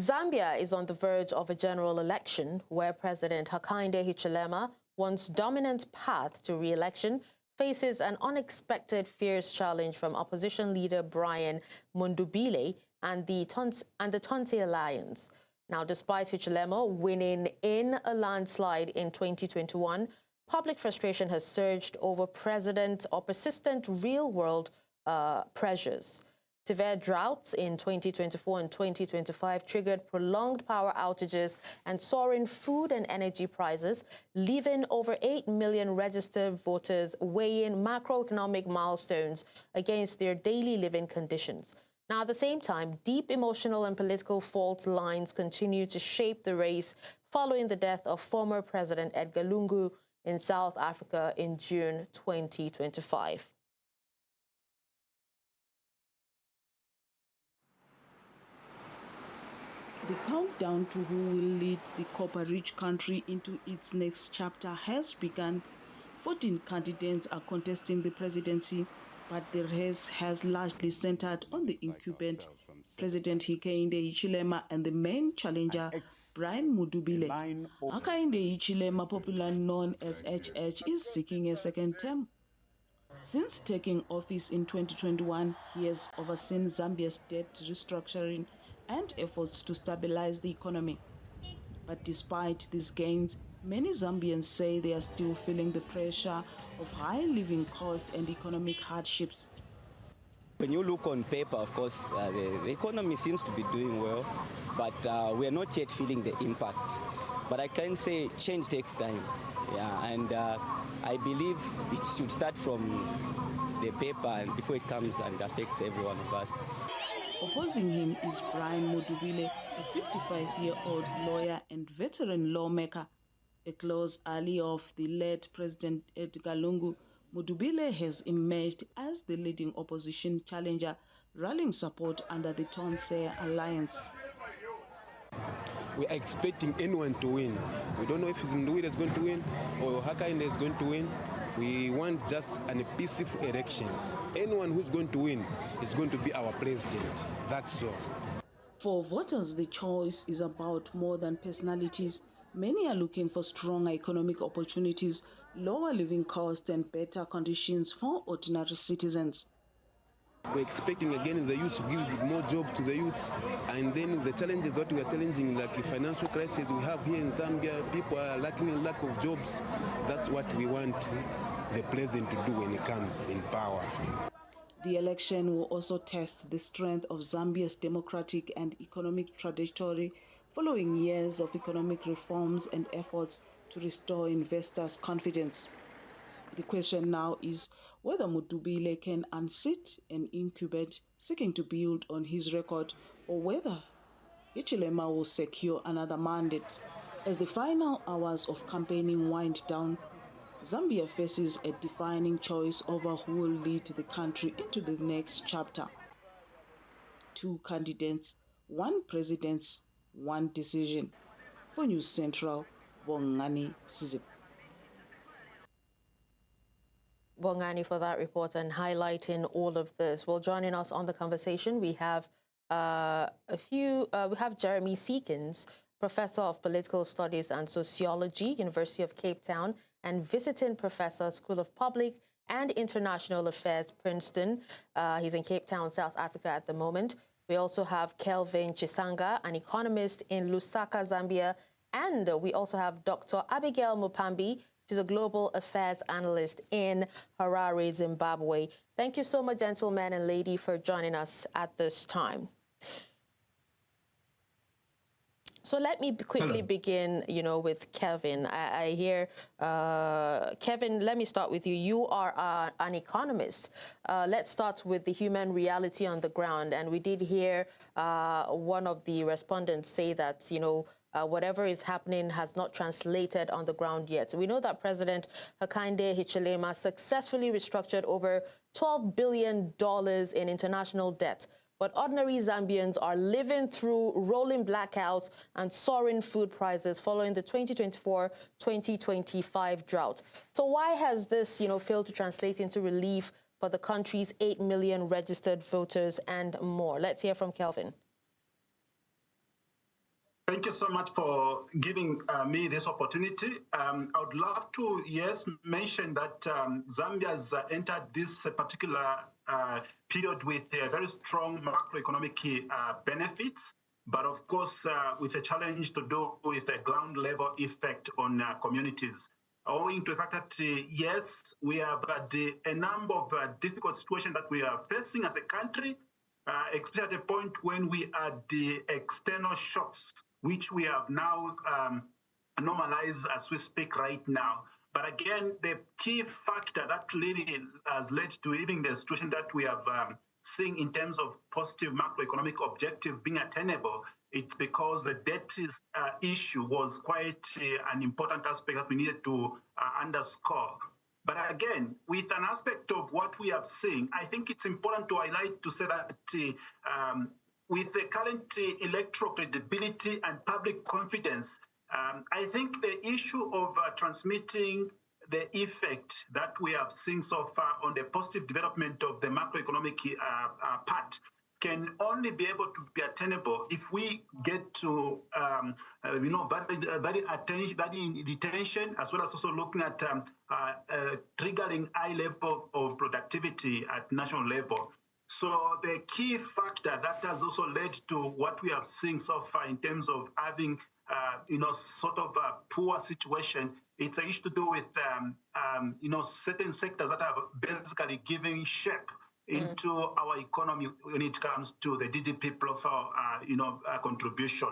Zambia is on the verge of a general election where President Hakainde Hichilema, once dominant path to re-election, faces an unexpected fierce challenge from opposition leader Brian Mundubile and the Tonse Alliance. Now, despite Hichilema winning in a landslide in 2021, public frustration has surged over persistent real-world pressures. Severe droughts in 2024 and 2025 triggered prolonged power outages and soaring food and energy prices, leaving over 8 million registered voters weighing macroeconomic milestones against their daily living conditions. Now, at the same time, deep emotional and political fault lines continue to shape the race following the death of former President Edgar Lungu in South Africa in June 2025. The countdown to who will lead the copper-rich country into its next chapter has begun. 14 candidates are contesting the presidency, but the race has largely centered on the incumbent, President Hakainde Hichilema, and the main challenger, Brian Mundubile. Hakainde Hichilema, popularly known as HH, is seeking a second term. Since taking office in 2021, he has overseen Zambia's debt restructuring and efforts to stabilize the economy. But despite these gains, many Zambians say they are still feeling the pressure of high living costs and economic hardships. When you look on paper, of course, the economy seems to be doing well, but we are not yet feeling the impact. But I can say change takes time, and I believe it should start from the paper and before it comes and affects every one of us. Opposing him is Brian Mundubile, a 55-year-old lawyer and veteran lawmaker. A close ally of the late President Edgar Lungu, Mundubile has emerged as the leading opposition challenger, rallying support under the Tonse Alliance. We are expecting anyone to win. We don't know if Mundubile is going to win or Hakainde is going to win. We want just peaceful elections. Anyone who's going to win is going to be our president. That's all. For voters, the choice is about more than personalities. Many are looking for stronger economic opportunities, lower living costs, and better conditions for ordinary citizens. We're expecting again the youth to give more jobs to the youths, and then the challenges that we are challenging, like the financial crisis we have here in Zambia, people are lacking lack of jobs. That's what we want the president to do when he comes in power. The election will also test the strength of Zambia's democratic and economic trajectory following years of economic reforms and efforts to restore investors' confidence. The question now is whether Mundubile can unseat an incumbent seeking to build on his record, or whether Hichilema will secure another mandate. As the final hours of campaigning wind down, Zambia faces a defining choice over who will lead the country into the next chapter. 2 candidates, 1 president, 1 decision. For News Central, Bongani Siziba. Bongani, for that report and highlighting all of this. Well, joining us on the conversation, we have we have Jeremy Seekins, Professor of Political Studies and Sociology, University of Cape Town, and visiting professor, School of Public and International Affairs, Princeton. He's in Cape Town, South Africa at the moment. We also have Kelvin Chisanga, an economist in Lusaka, Zambia. And we also have Dr. Abigail Mupambi. She's a global affairs analyst in Harare, Zimbabwe. Thank you so much, gentlemen and lady, for joining us at this time. So let me quickly begin, with Kevin. I hear, Kevin, let me start with you. You are an economist. Let's start with the human reality on the ground. And we did hear one of the respondents say that, whatever is happening has not translated on the ground yet. So we know that President Hakainde Hichilema successfully restructured over $12 billion in international debt. But ordinary Zambians are living through rolling blackouts and soaring food prices following the 2024-2025 drought. So why has this, failed to translate into relief for the country's 8 million registered voters and more? Let's hear from Kelvin. Thank you so much for giving me this opportunity. I would love to, mention that Zambia has entered this particular period with very strong macroeconomic benefits, but of course with a challenge to do with a ground level effect on communities. Owing to the fact that, yes, we have had a number of difficult situations that we are facing as a country, especially at the point when we had the external shocks, which we have now normalized as we speak right now. But again, the key factor that really has led to even the situation that we have seen in terms of positive macroeconomic objective being attainable, it's because the debt issue was quite an important aspect that we needed to underscore. But again, with an aspect of what we have seen, I think it's important to highlight to say that with the current electoral credibility and public confidence, I think the issue of transmitting the effect that we have seen so far on the positive development of the macroeconomic part can only be able to be attainable if we get to, value retention, as well as also looking at triggering high level of productivity at national level. So the key factor that has also led to what we have seen so far in terms of having, sort of a poor situation, it's an issue to do with, certain sectors that have basically given shape into our economy when it comes to the GDP profile, contribution.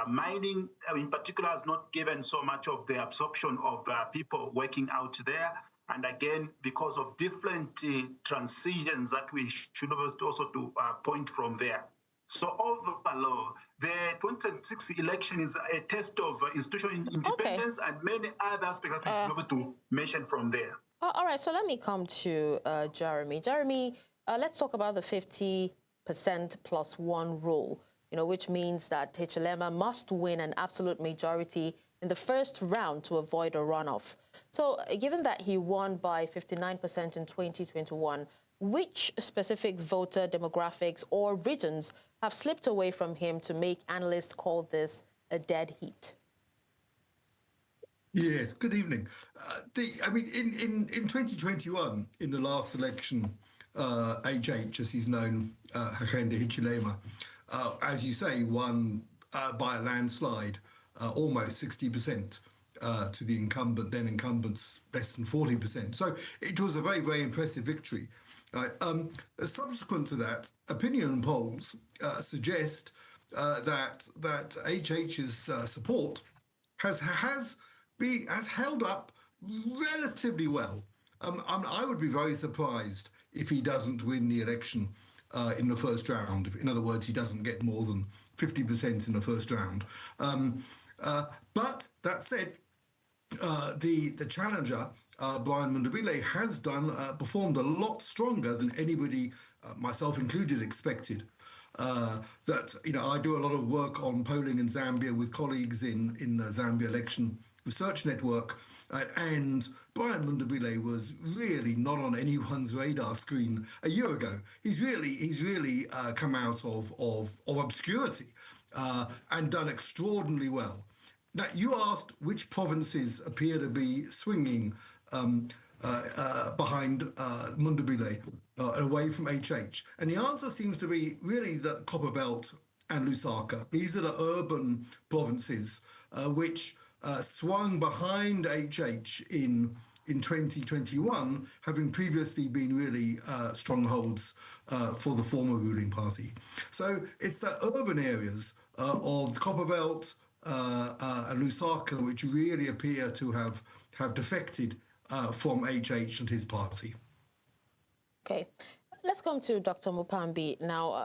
Mining, in particular, has not given so much of the absorption of people working out there. And again, because of different transitions that we should also to point from there. So overall, the 2026 election is a test of institutional independence and many other aspects that we should be able to mention from there. All right, so let me come to Jeremy. Jeremy, let's talk about the 50% plus one rule, which means that Hichilema must win an absolute majority in the first round to avoid a runoff. So given that he won by 59% in 2021, which specific voter demographics or regions have slipped away from him to make analysts call this a dead heat? Yes, good evening. In 2021, in the last election, HH, as he's known, Hakainde Hichilema, as you say, won by a landslide, almost 60%. To the incumbent, then incumbents less than 40%. So it was a very, very impressive victory. Subsequent to that, opinion polls suggest that HH's support has held up relatively well. I would be very surprised if he doesn't win the election in the first round. In other words, he doesn't get more than 50% in the first round. But that said, the challenger, Brian Mundubile, has performed a lot stronger than anybody, myself included, expected. I do a lot of work on polling in Zambia with colleagues in the Zambia Election Research Network, and Brian Mundubile was really not on anyone's radar screen a year ago. He's really come out of obscurity and done extraordinarily well. Now, you asked which provinces appear to be swinging behind Mundubile away from HH. And the answer seems to be really the Copperbelt and Lusaka. These are the urban provinces which swung behind HH in 2021, having previously been really strongholds for the former ruling party. So it's the urban areas of Copperbelt and Lusaka which really appear to have defected from HH and his party. Okay. Let's come to Dr. Mupambi now.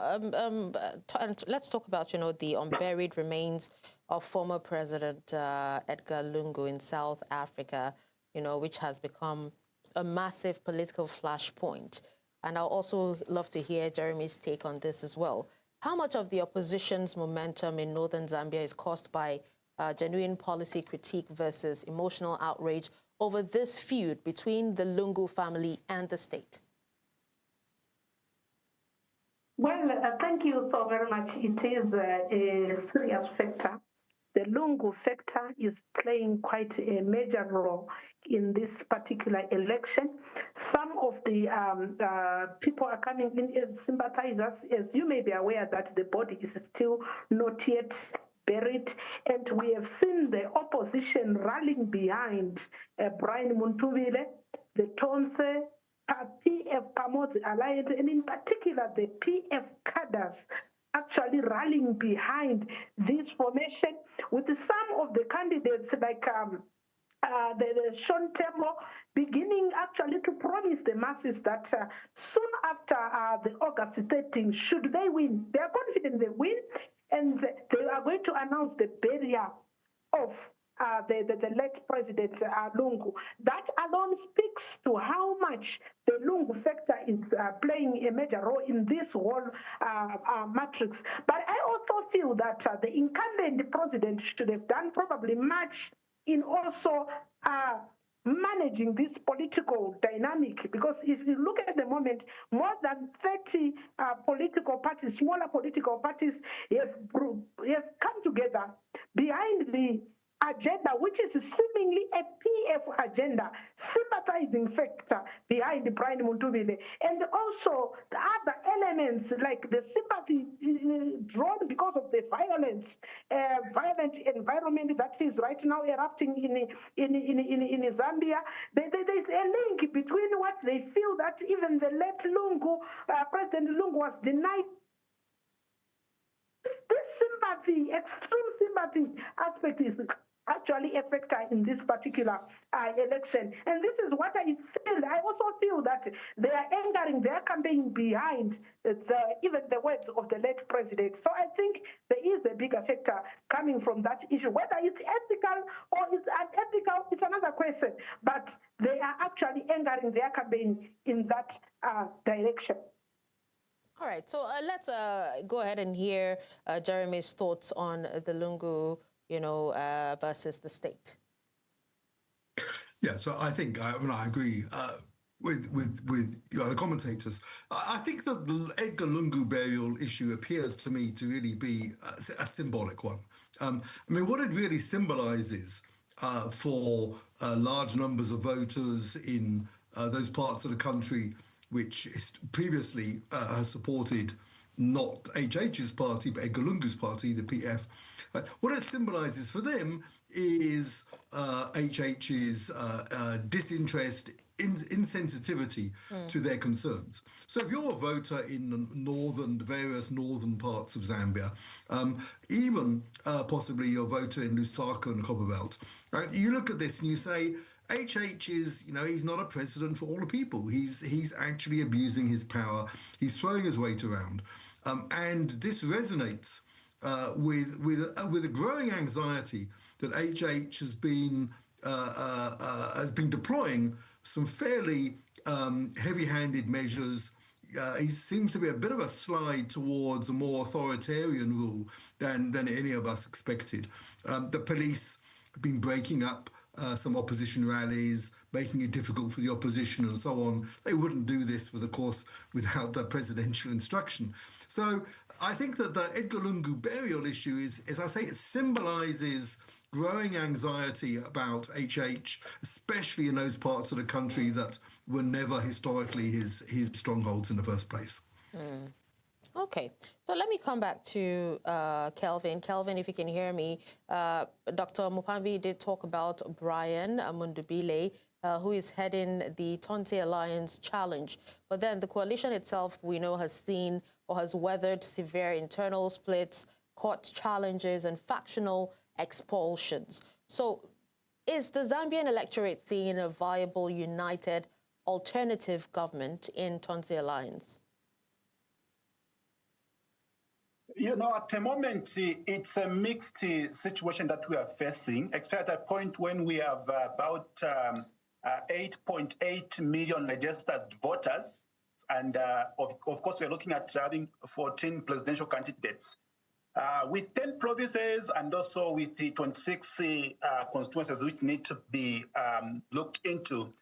Let's talk about, the unburied remains of former President Edgar Lungu in South Africa, which has become a massive political flashpoint. And I'll also love to hear Jeremy's take on this as well. How much of the opposition's momentum in northern Zambia is caused by genuine policy critique versus emotional outrage over this feud between the Lungu family and the state? Well, thank you so very much. It is a serious factor Lungu factor is playing quite a major role in this particular election. Some of the people are coming in as sympathizers. As you may be aware that the body is still not yet buried, and we have seen the opposition rallying behind Brian Mundubile, the Tonse PF Alliance, and in particular the PF cadres actually rallying behind this formation, with some of the candidates like the Sean Tembo beginning actually to promise the masses that soon after the August 13, should they win, they are confident they win, and they are going to announce the burial of the late President Lungu. That alone speaks to how much the Lungu factor is playing a major role in this whole matrix. But I also feel that the incumbent president should have done probably much in also managing this political dynamic, because if you look at the moment, more than 30 political parties, smaller political parties have come together behind the agenda, which is seemingly a PF agenda, sympathizing factor behind Brian Mundubile, and also the other elements like the sympathy drawn because of the violent environment that is right now erupting in Zambia. There's a link between what they feel that even the late Lungu, President Lungu, was denied. This sympathy, extreme sympathy aspect is actually a factor in this particular election. And this is what I feel. I also feel that they are anchoring their campaign behind even the words of the late president. So I think there is a bigger factor coming from that issue. Whether it's ethical or it's unethical, it's another question. But they are actually anchoring their campaign in that direction. All right, so let's go ahead and hear Jeremy's thoughts on the Lungu, versus the state. Yeah, so I think I agree with the commentators. I think that the Edgar Lungu burial issue appears to me to really be a symbolic one. What it really symbolizes for large numbers of voters in those parts of the country which previously has supported not HH's party, but Edgar Lungu's party, the PF. What it symbolizes for them is HH's disinterest, insensitivity to their concerns. So if you're a voter in the various northern parts of Zambia, even possibly you're a voter in Lusaka and Copperbelt, right? You look at this and you say, HH is, he's not a president for all the people. He's actually abusing his power. He's throwing his weight around. And this resonates with a growing anxiety that HH has been deploying some fairly heavy-handed measures. He seems to be a bit of a slide towards a more authoritarian rule than any of us expected. The police have been breaking up some opposition rallies, making it difficult for the opposition and so on. They wouldn't do this, of course, without the presidential instruction. So I think that the Edgar Lungu burial issue is, as I say, it symbolizes growing anxiety about HH, especially in those parts of the country that were never historically his strongholds in the first place. Okay, so let me come back to Kelvin. Kelvin, if you can hear me, Dr. Mupambi did talk about Brian Mundubile, who is heading the Tonse Alliance challenge. But then the coalition itself, we know, has seen or has weathered severe internal splits, court challenges, and factional expulsions. So is the Zambian electorate seeing a viable, united, alternative government in Tonse Alliance? At the moment, it's a mixed situation that we are facing, especially at a point when we have about 8.8 million registered voters. And of course, we're looking at having 14 presidential candidates. With 10 provinces and also with the 26 constituencies which need to be looked into,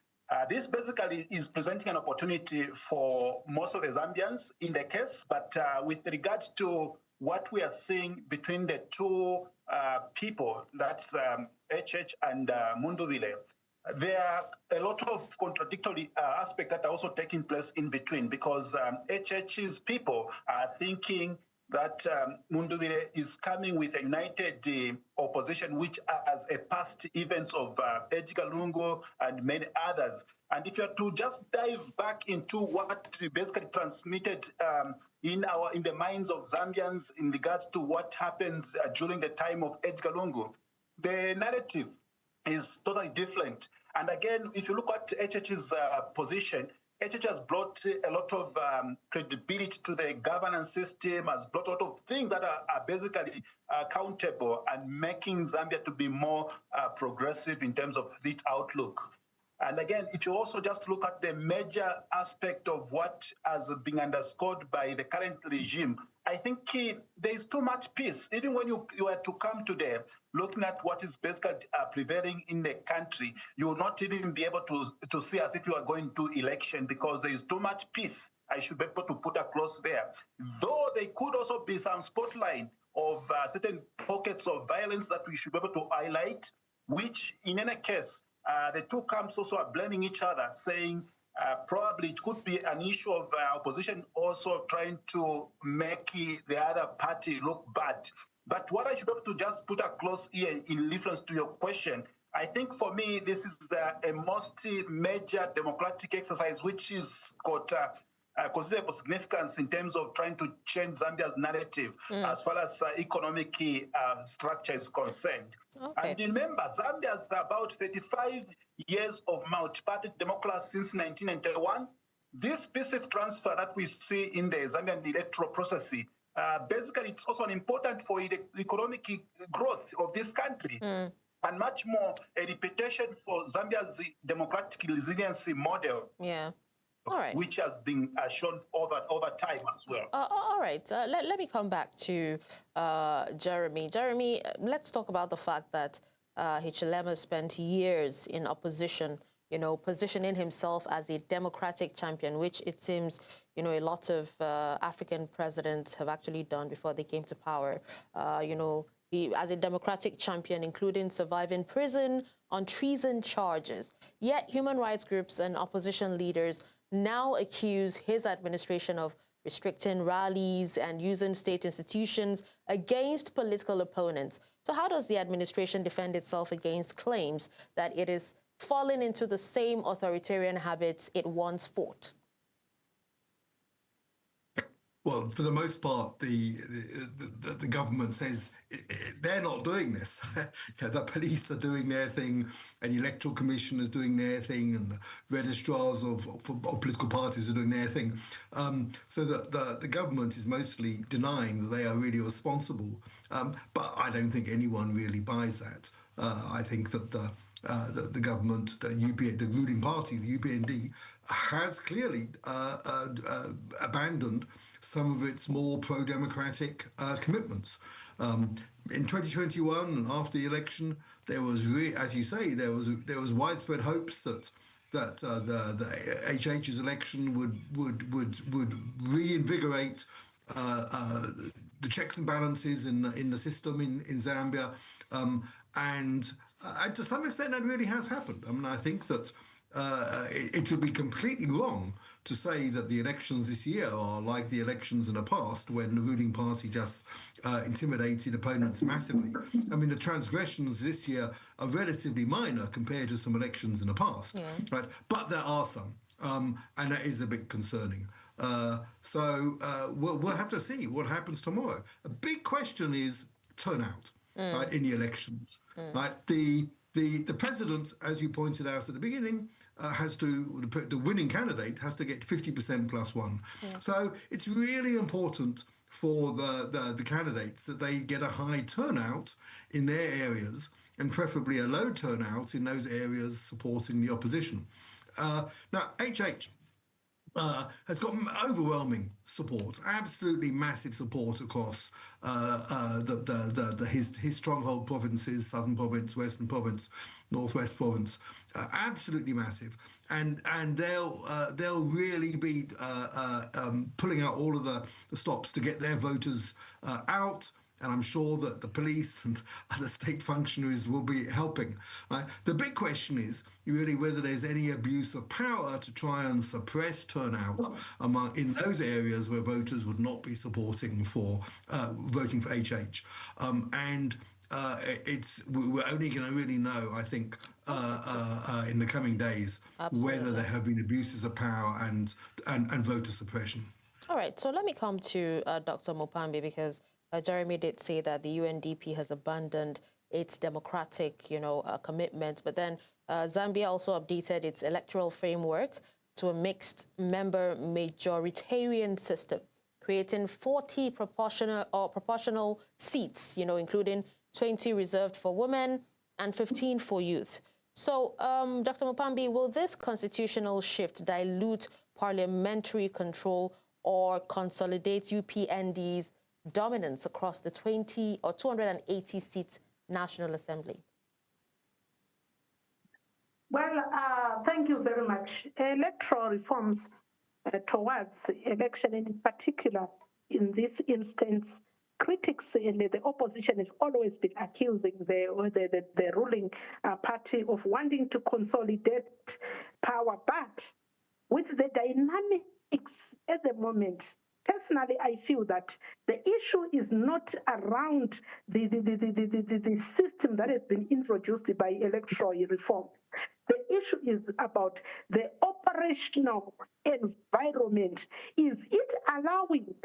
this basically is presenting an opportunity for most of the Zambians in the case, but with regards to what we are seeing between the two people, that's HH and Mundubile, there are a lot of contradictory aspects that are also taking place in between, because HH's people are thinking that Mundubile is coming with a united opposition, which has a past events of Edgar Lungu and many others. And if you are to just dive back into what basically transmitted in the minds of Zambians in regards to what happens during the time of Edgar Lungu, the narrative is totally different. And again, if you look at HH's position, HH has brought a lot of credibility to the governance system, has brought a lot of things that are basically accountable and making Zambia to be more progressive in terms of its outlook. And again, if you also just look at the major aspect of what has been underscored by the current regime, I think there is too much peace. Even when you are to come to the looking at what is basically prevailing in the country, you will not even be able to see as if you are going to election, because there is too much peace. I should be able to put across there. Though there could also be some spotlight of certain pockets of violence that we should be able to highlight, which in any case, the two camps also are blaming each other, saying probably it could be an issue of opposition also trying to make the other party look bad. But what I should be able to just put across here in reference to your question, I think for me, this is a most major democratic exercise which is got considerable significance in terms of trying to change Zambia's narrative as far as economic structure is concerned. Okay. And remember, Zambia has about 35 years of multi-party democracy since 1991. This passive transfer that we see in the Zambian electoral process, basically it's also important for the economic growth of this country. And much more a reputation for Zambia's democratic resiliency model. Yeah. All right. Which has been shown over time as well. All right. Let me come back to Jeremy. Jeremy, let's talk about the fact that Hichilema spent years in opposition, positioning himself as a democratic champion, which it seems, a lot of African presidents have actually done before they came to power. He, as a democratic champion, including surviving prison on treason charges. Yet human rights groups and opposition leaders now accuse his administration of restricting rallies and using state institutions against political opponents. So how does the administration defend itself against claims that it is falling into the same authoritarian habits it once fought? Well, for the most part, the government says they're not doing this. The police are doing their thing, and the Electoral Commission is doing their thing, and the registrars of political parties are doing their thing. So the government is mostly denying that they are really responsible. But I don't think anyone really buys that. I think that the government, the ruling party, the UPND, has clearly abandoned some of its more pro-democratic commitments. In 2021, and after the election, there was, as you say, there was widespread hopes that the HH's election would reinvigorate the checks and balances in the system in Zambia, and to some extent that really has happened. I mean, I think that it would be completely wrong to say that the elections this year are like the elections in the past, when the ruling party just intimidated opponents massively. I mean, the transgressions this year are relatively minor compared to some elections in the past, right? But there are some, and that is a bit concerning. So we'll have to see what happens tomorrow. A big question is turnout, right, in the elections. Right, the president, as you pointed out at the beginning, the winning candidate has to get 50% plus one. So it's really important for the candidates that they get a high turnout in their areas, and preferably a low turnout in those areas supporting the opposition. Now, HH has got overwhelming support, absolutely massive support across his stronghold provinces, Southern Province, Western Province, Northwest Province, absolutely massive, and they'll really be pulling out all of the stops to get their voters out and I'm sure that the police and other state functionaries will be helping. Right? The big question is really whether there's any abuse of power to try and suppress turnout in those areas where voters would not be voting for HH. We're only going to really know, I think, in the coming days, whether there have been abuses of power and voter suppression. All right, so let me come to Dr. Mupambi, because Jeremy did say that the UNDP has abandoned its democratic, commitments, but then Zambia also updated its electoral framework to a mixed member majoritarian system, creating 40 proportional seats, including 20 reserved for women and 15 for youth. So, Dr. Mupambi, will this constitutional shift dilute parliamentary control or consolidate UPND's dominance across the 20 or 280 seats National Assembly? Well, thank you very much. Electoral reforms towards election, and in particular, in this instance, critics in the opposition have always been accusing the ruling party of wanting to consolidate power, but with the dynamics at the moment, personally, I feel that the issue is not around the system that has been introduced by electoral reform. The issue is about the operational environment. Is it allowing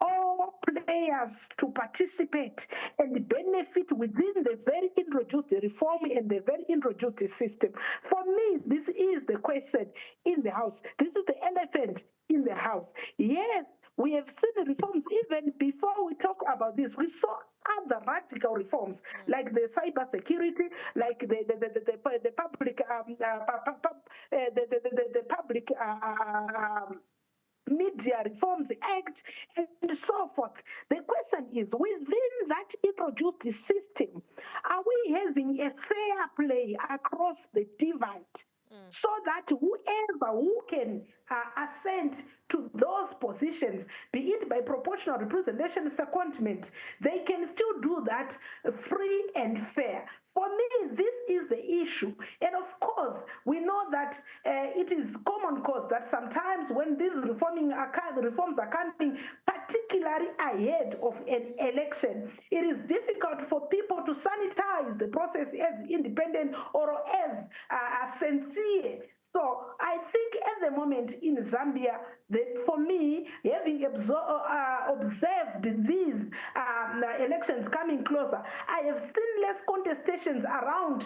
all players to participate and benefit within the very introduced reform and the very introduced system? For me, this is the question in the House. This is the elephant in the House. Yes, we have seen reforms even before we talk about this. We saw other radical reforms like the cyber security, like the public Media Reforms Act, and so forth. The question is, within that introduced system, are we having a fair play across the divide? So that whoever who can ascend to those positions, be it by proportional representation, secondment, they can still do that free and fair. For me, this is the issue. And of course, we know that it is common cause that sometimes when these reforms are coming, particularly ahead of an election, it is difficult for people to sanitize the process as independent or as sincere. So I think at the moment in Zambia, for me, having observed these elections coming closer, I have seen less contestations around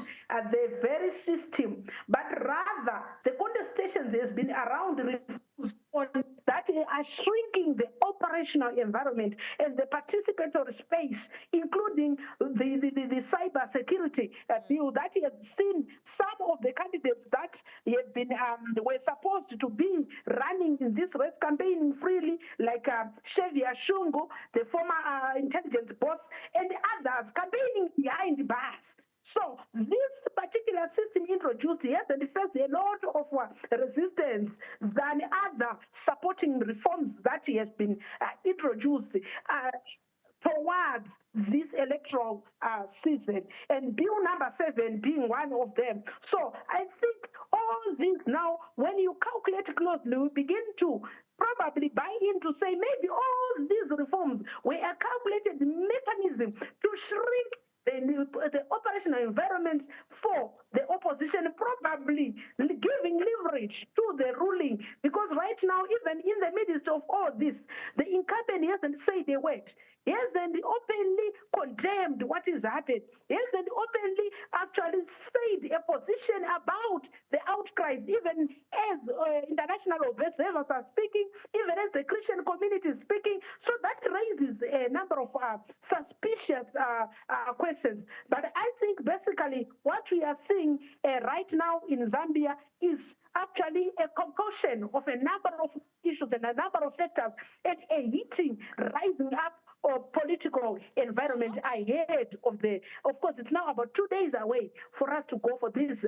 the very system, but rather the contestations has been around that are shrinking the operational environment and the participatory space, including the cyber security bill that has seen some of the candidates that have been were supposed to be running in this race campaigning freely, like Xavier Shungu, the former intelligence boss, and others campaigning behind bars. So this particular system introduced here that faced a lot of resistance than other supporting reforms that has been introduced towards this electoral season, and bill number 7 being one of them. So I think all this now, when you calculate closely, we begin to probably buy into say maybe all these reforms were a calculated mechanism to shrink the operational environment for the opposition, probably giving leverage to the ruling, because right now, even in the midst of all this, the incumbent hasn't said a word. He hasn't openly condemned what is happening. He hasn't openly actually said a position about the outcries, even as international observers are speaking, even as the Christian community is speaking. So that raises a number of suspicious questions. But I think basically what we are seeing right now in Zambia is actually a concoction of a number of issues and a number of factors and a heating, rising up of political environment ahead of of course, it's now about 2 days away for us to go for this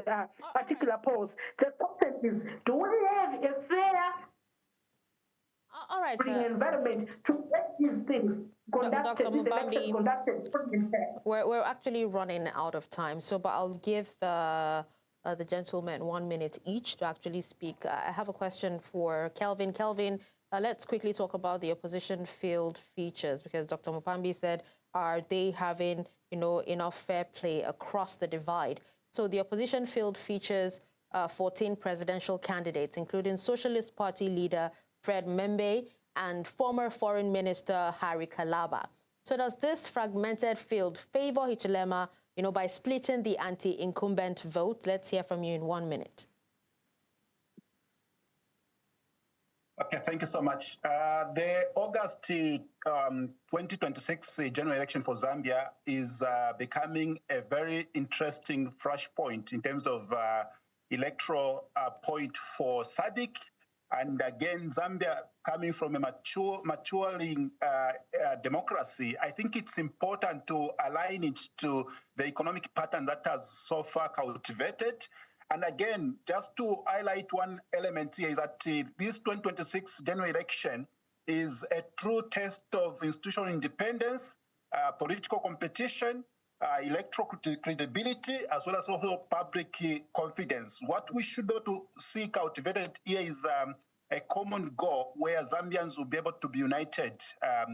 particular polls. The question is, do we have a fair All right. Environment to get these things conducted, Dr. this election conducted. We're actually running out of time, but I'll give the gentlemen 1 minute each to actually speak. I have a question for Kelvin. Kelvin, let's quickly talk about the opposition field features, because Dr. Mupambi said, are they having, enough fair play across the divide? So the opposition field features 14 presidential candidates, including Socialist Party leader Fred Membe and former Foreign Minister Harry Kalaba. So does this fragmented field favor Hichilema, by splitting the anti-incumbent vote? Let's hear from you in 1 minute. Okay, thank you so much. The August 2026 general election for Zambia is becoming a very interesting flashpoint in terms of electoral point for SADC. And again, Zambia coming from a maturing democracy, I think it's important to align it to the economic pattern that has so far cultivated. And again, just to highlight one element here is that this 2026 general election is a true test of institutional independence, political competition, electoral credibility, as well as also public confidence. What we should do to see cultivated here is a common goal where Zambians will be able to be united,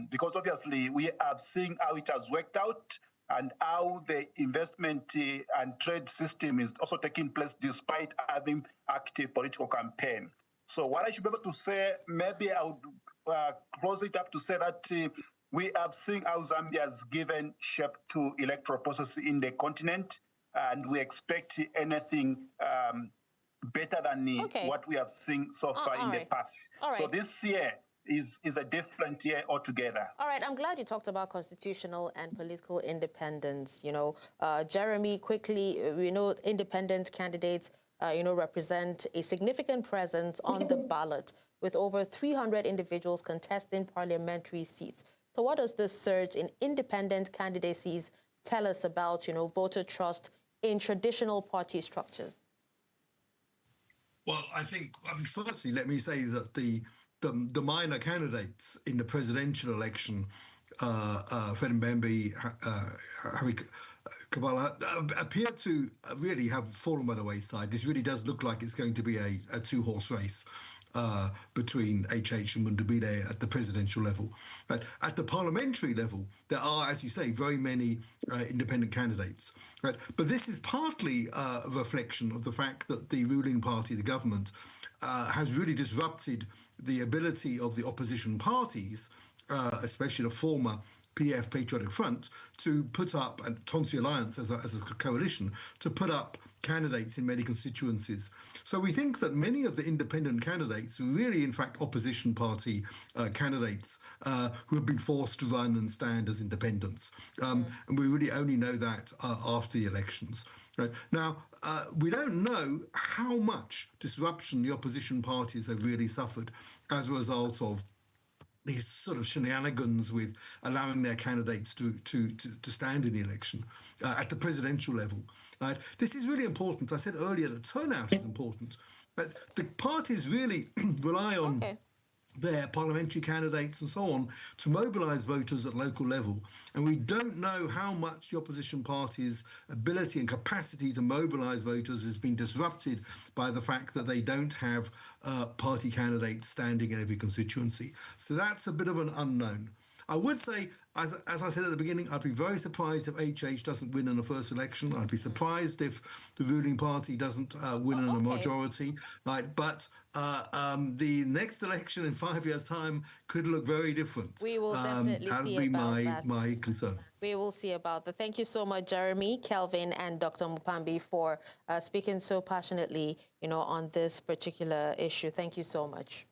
because obviously we have seen how it has worked out and how the investment and trade system is also taking place despite having active political campaign. So what I should be able to say, maybe I would close it up to say that we have seen how Zambia has given shape to electoral process in the continent, and we expect anything better than what we have seen so far in the past. So this year is a different year altogether. All right, I'm glad you talked about constitutional and political independence. Jeremy, quickly, we know independent candidates, represent a significant presence on the ballot, with over 300 individuals contesting parliamentary seats. So what does this surge in independent candidacies tell us about, voter trust in traditional party structures? Well, firstly, let me say that the minor candidates in the presidential election, Fred Mbembe, Harry Kabala, appear to really have fallen by the wayside. This really does look like it's going to be a two-horse race between HH and Mundubile at the presidential level. But at the parliamentary level, there are, as you say, very many independent candidates. Right? But this is partly a reflection of the fact that the ruling party, the government, has really disrupted the ability of the opposition parties, especially the former PF Patriotic Front, to put up, and Tonse Alliance as a coalition, to put up candidates in many constituencies. So we think that many of the independent candidates are really, in fact, opposition party candidates who have been forced to run and stand as independents. And we really only know that after the elections. Right. Now, we don't know how much disruption the opposition parties have really suffered as a result of these sort of shenanigans with allowing their candidates to stand in the election at the presidential level. This is really important. I said earlier that turnout is important. But the parties really rely on their parliamentary candidates and so on to mobilise voters at local level. And we don't know how much the opposition party's ability and capacity to mobilise voters has been disrupted by the fact that they don't have party candidates standing in every constituency. So that's a bit of an unknown. I would say, as I said at the beginning, I'd be very surprised if HH doesn't win in the first election. I'd be surprised if the ruling party doesn't win in a majority. Right? But the next election in 5 years' time could look very different. We will definitely see about that. My concern. We will see about that. Thank you so much, Jeremy, Kelvin, and Dr. Mupambi for speaking so passionately, on this particular issue. Thank you so much.